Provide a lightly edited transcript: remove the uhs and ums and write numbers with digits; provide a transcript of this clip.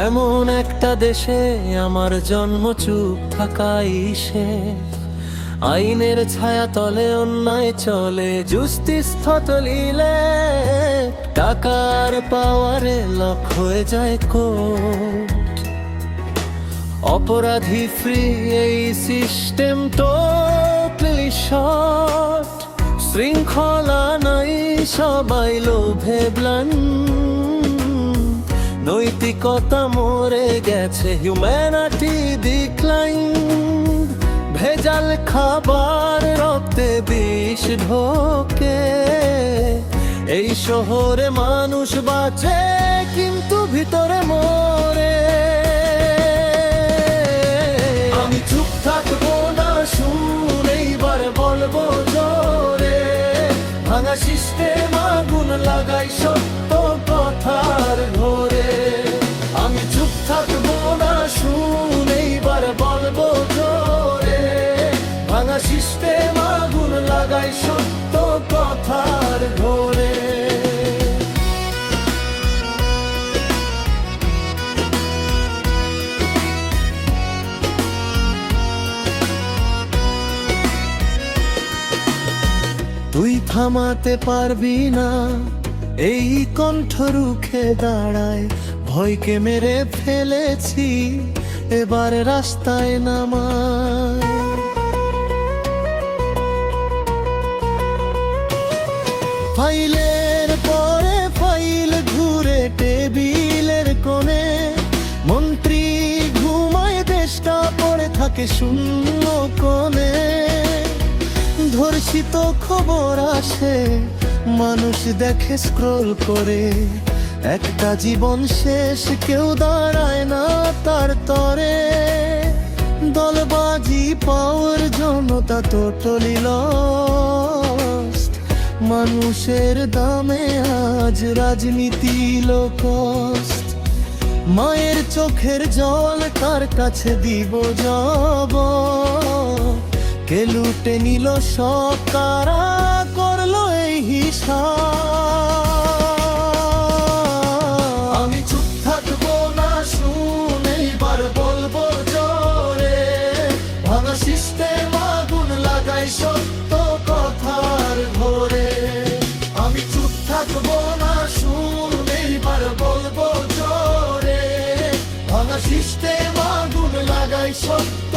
এমন একটা দেশে আমার জন্ম, চুপ থাকাই সে আইনের ছায়া তলে অন্যায় চলে, জুস্তিস থতলিলে টাকার পাওয়ারে লক হয়ে যায় কোর্ট। অপরাধী ফ্রি, এই সিস্টেম টোটালি শর্ট। শৃঙ্খলা নাই, সবাই লোভে ব্লান্ট। নৈতিকতা মরে গেছে, হিউম্যানিটি ডিক্লাইন। ভেজাল খাবার, রক্তে বিষ ঢোকে। এই শহরে মানুষ বাঁচে কিন্তু ভিতরে মরে। আমি চুপ থাকবো না, শুন এইবার বলবো জোরে। ভাঙা সিস্টেম আগুন লাগাই সত্য কথার ঘোরে। আমি চুপ থাকবো না, শুন এইবার বলবো জোরে। ভাঙা সিস্টেম আগুন লাগাই সত্য কথার ঘোরে। তুই থামাতে পারবি না, এই কণ্ঠ রুখে দাঁড়ায়। ভয়কে মেরে ফেলেছি, এবার রাস্তায় নামায়। ফাইলের পরে ফাইল ঘুরে টেবিলের কোণে। মন্ত্রী ঘুমায়, দেশটা পড়ে থাকে শূন্য কোণে। ধর্ষিত খবর আসে, মানুষ দেখে স্ক্রল করে। একটা জীবন শেষ, কেউ দাঁড়ায় না তার তরে। দলবাজি পাওয়ার জনতা টোটালি লস্ট। মানুষের দামে আজ রাজনীতি লো কস্ট। মায়ের চোখের জল কার কাছে দিব যাব? কে লুটে নিল সব, কারা করলো এই হিসাব? আমি চুপ থাকবো না, শুন এইবার বলবো জোরে। ভাঙা সিস্টেম আগুন লাগাই সত্য কথার ঘোরে। আমি চুপ থাকবো না, শুন এইবার বলবো জোরে। ভাঙা সিস্টেম আগুন লাগাই সত্য